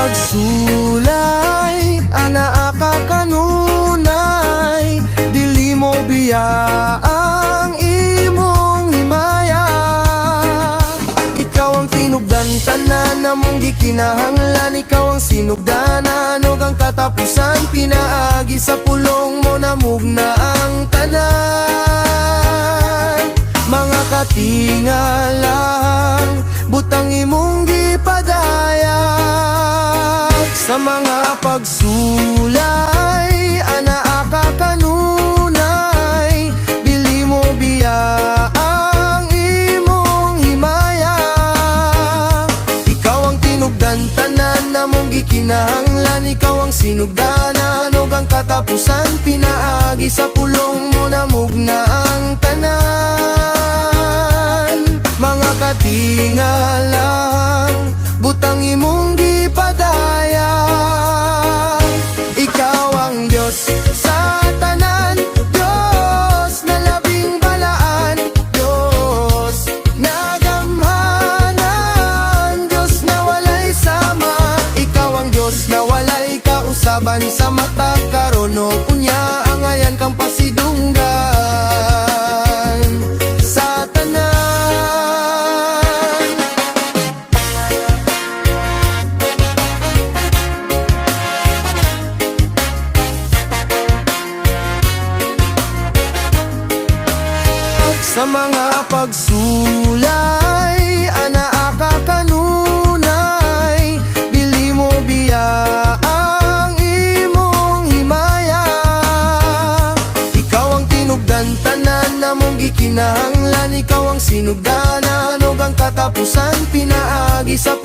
pagsulay, anaa ka kanunay, dili mo biya ang imong himaya. Ikaw ang tinubdan, tanan namong gikinahanglan. Ikaw ang sinugdanan, ug ang katapusan pinaagi sa pulong mo namugna ang tanan. Mga katingalang butang imong gipadayag. Sa mga pagsulay, anaa ka kanunay, dili mo biya ang imong himaya. Ikaw ang tinugdan, tanan namong gikinahanglan. Ikaw ang sinugdanan, ug ang katapusan pinaagi sa pulong mo namugna ang tanan. Mga katingalang butang imong gipadayag. Ikaw ang Diyos sa tanan, Diyos na labing balaan, Diyos na gamhanan, Diyos na walay sama. Ikaw ang Diyos na walay kausaban sa mata karon ug unya angayan kang pasidunggan sa tanan. Sa mga pagsulay, anaa ka kanunay, dili mo biya ang imong himaya. Ikaw ang tinugdan, tanan namong gikinahanglan. Ikaw ang sinugdanan, ug ang katapusan pinaagi sa